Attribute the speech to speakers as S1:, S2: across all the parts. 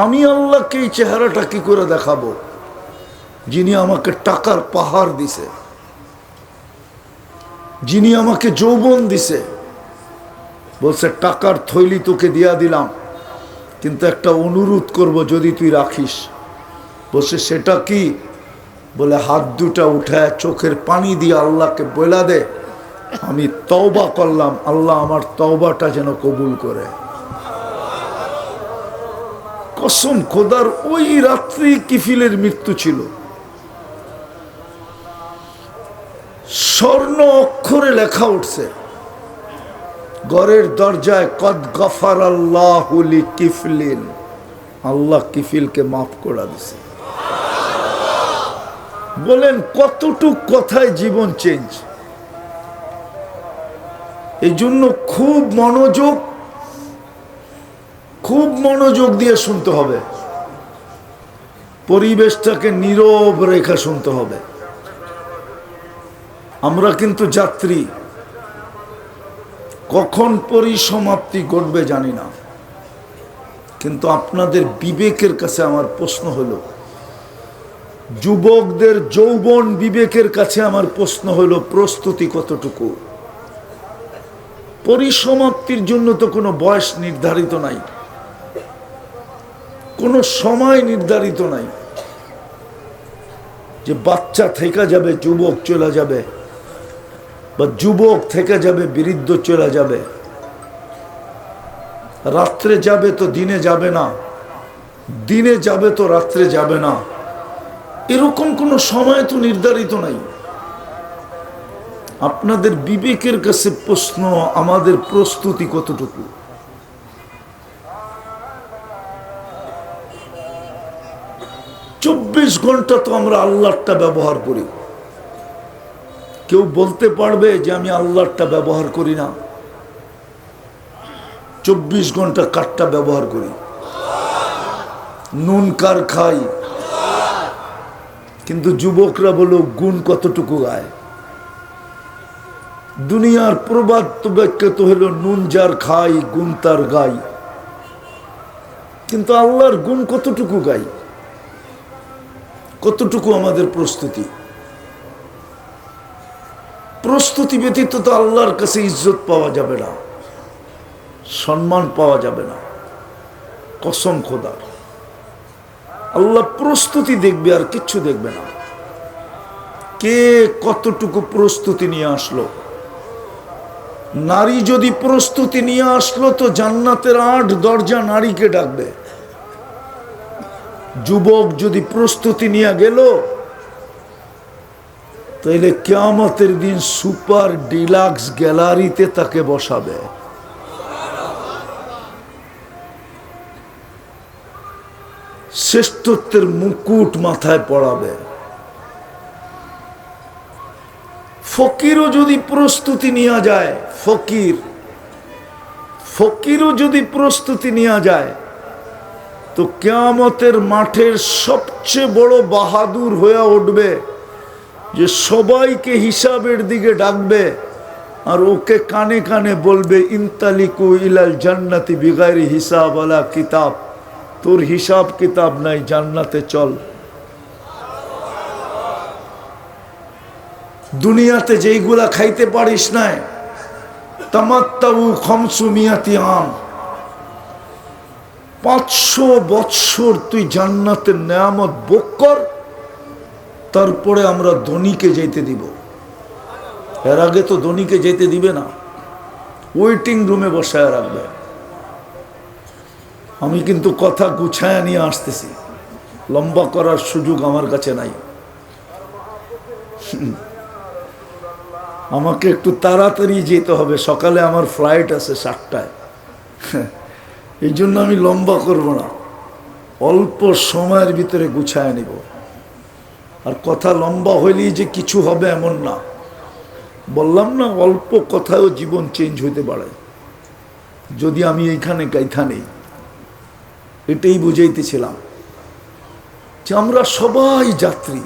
S1: আমি আল্লাহকে এই চেহারাটা কি করে দেখাবো যিনি আমাকে টাকার পাহাড় দিছে, যিনি আমাকে যৌবন দিছে। বলছে টাকার থৈলি তোকে দিয়া দিলাম, কিন্তু একটা অনুরোধ করব যদি তুই রাখিস। বলছে সেটা কি? বলে হাত দুটা উঠায় চোখের পানি দিয়ে আল্লাহকে বলা দে আমি তওবা করলাম, আল্লাহ আমার তওবাটা যেন কবুল করে। কসম খোদার, ওই রাত্রি কিফিলের মৃত্যু ছিল। স্বর্ণ অক্ষরে লেখা উঠছে ঘরের দরজায়, কদ গফার আল্লাহু লিকিফলিন, আল্লাহ কিফিলকে মাফ করে দিছে। বলেন কতটুক কথায় জীবন চেঞ্জ। এই জন্য খুব মনোযোগ দিয়ে শুনতে হবে, পরিবেশটাকে নীরব রেখা শুনতে হবে। আমরা কিন্তু যাত্রী, কখন পরিসমাপ্তি ঘটবে জানি না। কিন্তু আপনাদের বিবেকের কাছে আমার প্রশ্ন হলো, যুবকদের যৌবন বিবেকের কাছে আমার প্রশ্ন হলো, প্রস্তুতি কতটুকু? পরিসমাপ্তির জন্য তো কোনো বয়স নির্ধারিত নাই, কোনো সময় নির্ধারিত নাই যে বাচ্চা থেকে যাবে যুবক চলে যাবে, বা যুবক থেকে যাবে বৃদ্ধ চলে যাবে, রাত্রে যাবে তো দিনে যাবে না, দিনে যাবে তো রাত্রে যাবে না, এরকম কোনো সময় তো নির্ধারিত নাই। আপনাদের বিবেকের কাছে প্রশ্ন, আমাদের প্রস্তুতি কতটুকু? চব্বিশ ঘন্টা তো আমরা আল্লাহটা ব্যবহার করি। কেউ বলতে পারবে যে আমি আল্লাহটা ব্যবহার করি না? 24 ঘন্টা কাঠটা ব্যবহার করি। নুন কার খাই, কিন্তু যুবকরা বলো গুণ কতটুকু গায়? দুনিয়ার প্রবাদ তো ব্যাখ্যা তো হলো নুন যার খাই গুণ তার গাই, কিন্তু আল্লাহর গুণ কতটুকু গাই? কতটুকু আমাদের প্রস্তুতি? প্রস্তুতি ব্যতীত তো আল্লাহর কাছে ইজ্জত পাওয়া যাবে না, সম্মান পাওয়া যাবে না। কসম খোদার, আল্লাহ প্রস্তুতি দেখবে আর কিচ্ছু দেখবে না। কে কতটুকু প্রস্তুতি নিয়ে আসলো? নারী যদি প্রস্তুতি নিয়ে আসলো তো জান্নাতের 8 দরজা নারীকে ডাকবে। যুবক যদি প্রস্তুতি নিয়ে গেল তাইলে কিয়ামতের দিন সুপার ডিলাক্স গ্যালারিতে তাকে বসাবে। শ্রেষ্ঠত্বের মুকুট মাথায় পড়াবে। ফকিরও যদি প্রস্তুতি নিয়ে যায়, ফকিরও যদি প্রস্তুতি নিয়ে যায় তো কিয়ামতের মাঠের সবচেয়ে বড় বাহাদুর হয়ে উঠবে, যে সবাইকে হিসাবের দিকে ডাকবে আর ওকে কানে কানে বলবে ইনতালিকু ইলাল জান্নাতি বিগাইরি হিসাব ওয়ালা কিতাব, তোর হিসাব কিতাব নাই, জান্নাতে চল। দুনিয়াতে যেইগুলা খাইতে পারিস নাই, তামাত্তাউ খামসুমিয়াতি আম, 500 বৎসর তুই জান্নাতের নেয়ামত ভোগ কর, তারপরে আমরা ধনীকে যেতে দিব। এর আগে তো ধনীকে যেতে দিবে না, ওয়েটিং রুমে বসায় রাখবে। আমি কিন্তু কথা গুছায় নিয়ে আসতেছি, লম্বা করার সুযোগ আমার কাছে নাই। আমাকে একটু তাড়াতাড়ি যেতে হবে, সকালে আমার ফ্লাইট আছে 7টায়। এই জন্য আমি লম্বা করব না, অল্প সময়ের ভিতরে গুছায় নিব। আর কথা লম্বা হইলেই যে কিছু হবে এমন না। বললাম না, অল্প কথায়ও জীবন চেঞ্জ হইতে পারে যদি আমি এইখানে গাইথা নেই। এটাই বুঝাইতেছিলাম যে আমরা সবাই যাত্রী,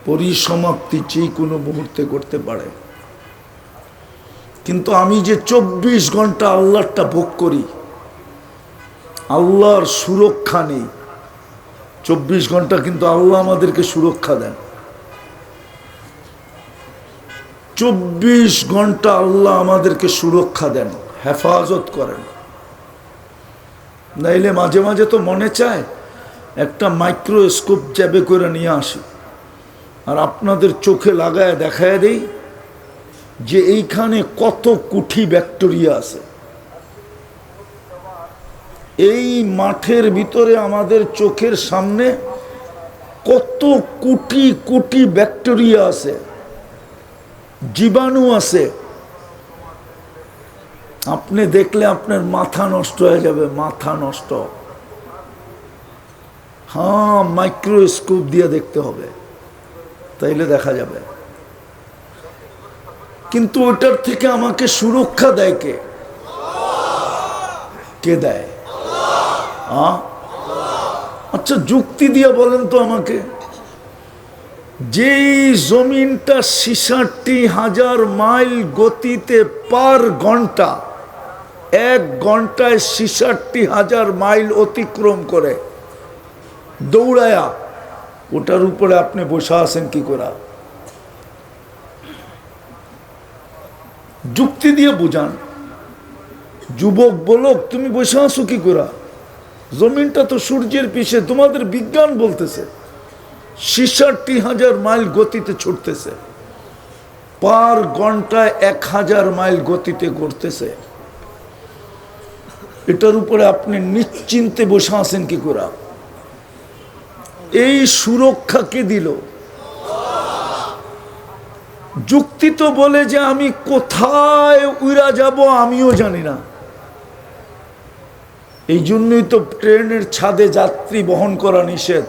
S1: পরিসমাপ্তি যে কোনো মুহূর্তে করতে পারে। কিন্তু আমি যে 24 ঘন্টা আল্লাহটা ভোগ করি, আল্লাহর সুরক্ষা নেই। 24 ঘন্টা কিন্তু আল্লাহ আমাদেরকে সুরক্ষা দেন। 24 ঘন্টা আল্লাহ আমাদেরকে সুরক্ষা দেন, হেফাজত করেন। নাইলে মাঝে মাঝে তো মনে চায় একটা মাইক্রোস্কোপ জ্যাবে করে নিয়ে আসি আর আপনাদের চোখে লাগায় দেখায় দেই যে এইখানে কত কোটি ব্যাকটেরিয়া আছে। এই মাঠের ভিতরে আমাদের চোখের সামনে কত কোটি কোটি ব্যাকটেরিয়া আছে, জীবাণু আছে। আপনি দেখলে আপনার মাথা নষ্ট হয়ে যাবে, মাথা নষ্ট। হ্যাঁ, মাইক্রোস্কোপ দিয়ে দেখতে হবে, তাইলে দেখা যাবে। কিন্তু ওটার থেকে আমাকে সুরক্ষা দেয় কে? কে দেয়? আচ্ছা, যুক্তি দিয়ে বলেন তো আমাকে, যেই জমিনটা 66,000 মাইল গতিতে পার ঘন্টা, 1 ঘন্টায় 66,000 মাইল অতিক্রম করে দৌড়ায়া, ওটার উপরে আপনি বসে আছেন কি করে? যুক্তি দিয়ে বুঝান। যুবক বলক, তুমি বসে আছো কি করে? জমিনটা তো সূর্যের পিছে, তোমাদের বিজ্ঞান বলতেছে 66,000 মাইল গতিতে ছুটতেছে, পার ঘন্টায় 1,000 মাইল গতিতে ঘুরতেছে। এটার উপরে আপনি নিশ্চিন্তে বসে আছেন কি করে? এই সুরক্ষা কে দিল? যুক্তি তো বলে যে আমি কোথায় উড়া যাব আমিও জানি না। এই জন্যই তো ট্রেনের ছাদে যাত্রী বহন করা নিষেধ।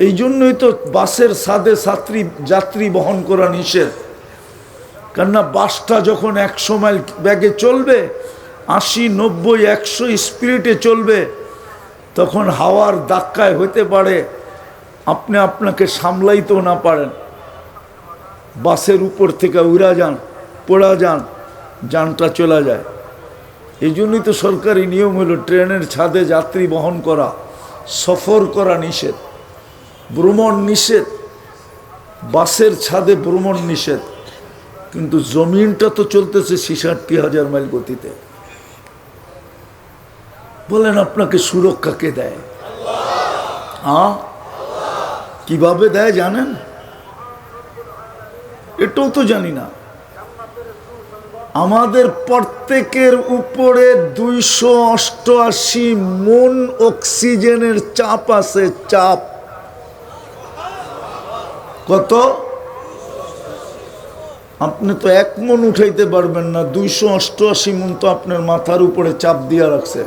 S1: এই জন্যই তো বাসের ছাদে যাত্রী বহন করা নিষেধ। কেননা বাসটা যখন 100 মাইল বেগে চলবে, 80, 90, 100 স্পিডে চলবে, তখন হাওয়ার ধাক্কায় হতে পারে আপনি আপনাকে সামলাইতেও না পারেন, বাসের উপর থেকে উড়া যান, পড়া যান, যানটা চলে যায়। এই জন্যই তো সরকারি নিয়ম হলো ট্রেনের ছাদে যাত্রী বহন করা, সফর করা নিষেধ, ভ্রমণ নিষেধ। বাসের ছাদে ভ্রমণ নিষেধ, কিন্তু জমিনটা তো চলতেছে 66,000 মাইল গতিতে। বলেন আপনাকে সুরক্ষা কে দেয়? কিভাবে দেয় জানেন? এটাও তো জানি না। আমাদের প্রত্যেকের উপরে 288 মন অক্সিজেনের চাপ আছে। চাপ কত? আপনি তো 1 মন উঠাইতে পারবেন না, 288 মন তো আপনার মাথার উপরে চাপ দিয়া রাখছে,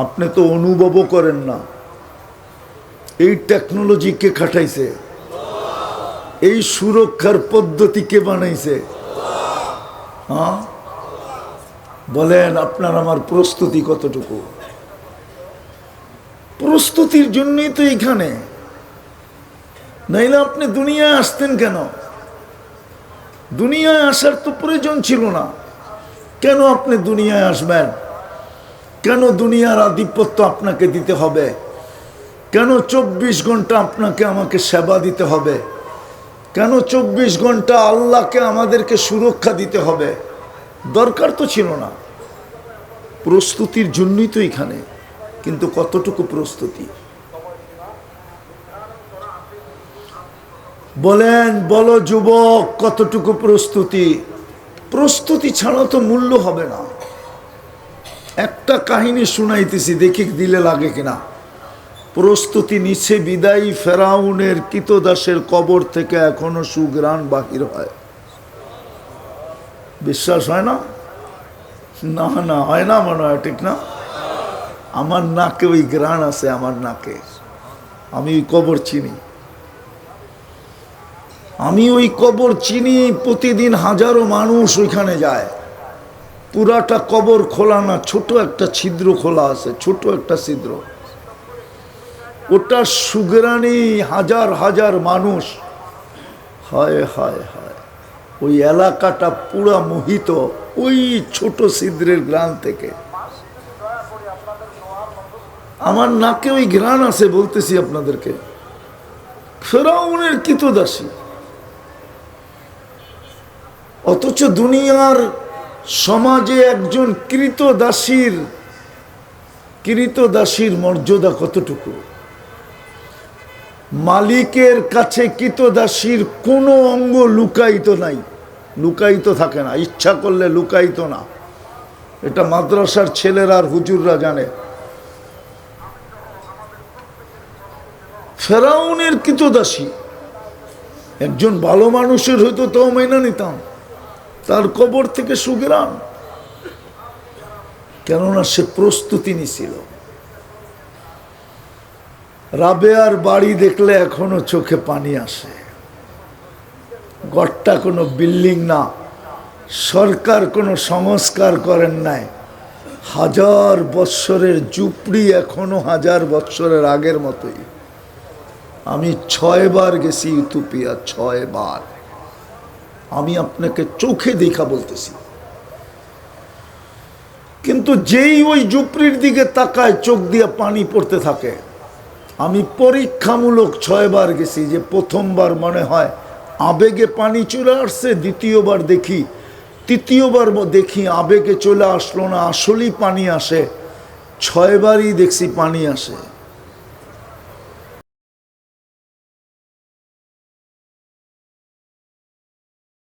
S1: আপনি তো অনুভবও করেন না। এই টেকনোলজি কে খাটাইছে? এই সুরক্ষার পদ্ধতি কে বানাইছে? বলেন আপনার আমার প্রস্তুতি কতটুকু? প্রস্তুতির জন্যই তো এইখানে, নাইলে আপনি দুনিয়ায় আসতেন কেন? দুনিয়ায় আসার তো প্রয়োজন ছিল না। কেন আপনি দুনিয়ায় আসবেন? কেন দুনিয়ার আধিপত্য আপনাকে দিতে হবে? কেন 24 ঘন্টা আপনাকে আমাকে সেবা দিতে হবে? কেন 24 ঘন্টা আল্লাহকে আমাদেরকে সুরক্ষা দিতে হবে? দরকার তো ছিল না। প্রস্তুতির জন্যই তো এখানে। কিন্তু কতটুকু প্রস্তুতি? বলেন, বলো যুবক, কতটুকু প্রস্তুতি? প্রস্তুতি ছাড়া তো মূল্য হবে না। একটা কাহিনী শুনাইতেছি, দেখি দিলে লাগে কিনা। প্রস্তুতি নিচ্ছে বিদায়ী ফেরাউনের কৃতদাসের কবর থেকে এখনো সুঘ্রাণ বাহির হয়। বিশ্বাস হয় না? না না, হয় না মনে হয়, ঠিক না? আমার নাকে ওই ঘ্রাণ আছে, আমার নাকে। আমি ওই কবর চিনি, আমি ওই কবর চিনি। প্রতিদিন হাজারো মানুষ ওইখানে যায়। পুরাটা কবর খোলা না, ছোট একটা ছিদ্র খোলা আছে, ছোট একটা ছিদ্র। ওটা সুঘ্রাণী হাজার হাজার মানুষ। হায় হায় হায়, ওই এলাকাটা পুরা মোহিত ওই ছোট ছিদ্রের গ্রাম থেকে। আমার নাকে ওই ঘ্রাণ আছে, বলতেছি আপনাদেরকে। ফেরাউনের কৃতদাসী, অথচ দুনিয়ার সমাজে একজন কৃতদাসীর মর্যাদা কতটুকু। মালিকের কাছে কৃতদাসীর কোনো অঙ্গ লুকায়িত নাই, লুকায়িত থাকে না, ইচ্ছা করলে লুকায়িত না। এটা মাদ্রাসার ছেলেরা আর হুজুররা জানে। ফেরাউনের কৃতদাসী একজন ভালো মানুষের হয়তো তাও মেনে নিতাম, তার কবর থেকে সুগ্রাণ, কেননা সে প্রস্তুতি নিছিল। রাবেয়ার বাড়ি দেখলে এখনো চোখে পানি আসে। গড়টা কোনো বিল্ডিং না, সরকার কোনো সংস্কার করেন নাই, 1000 বৎসরের ঝুপড়ি এখনো 1000 বৎসরের আগের মতোই। আমি 6 বার গেছি ইথিওপিয়া, 6 বার। আমি আপনাকে চোখে দেখা বলতেছি। কিন্তু যেই ওই ঝুপড়ির দিকে তাকায় চোখ দিয়ে পানি পড়তে থাকে। আমি পরীক্ষামূলক 6 বার গেছি, যে প্রথমবার মনে হয় আবেগে পানি চলে আসছে, দ্বিতীয়বার দেখি, তৃতীয়বার দেখি আবেগে চলে আসলো না, আসলেই পানি আসে। 6 বারই দেখছি পানি আসে।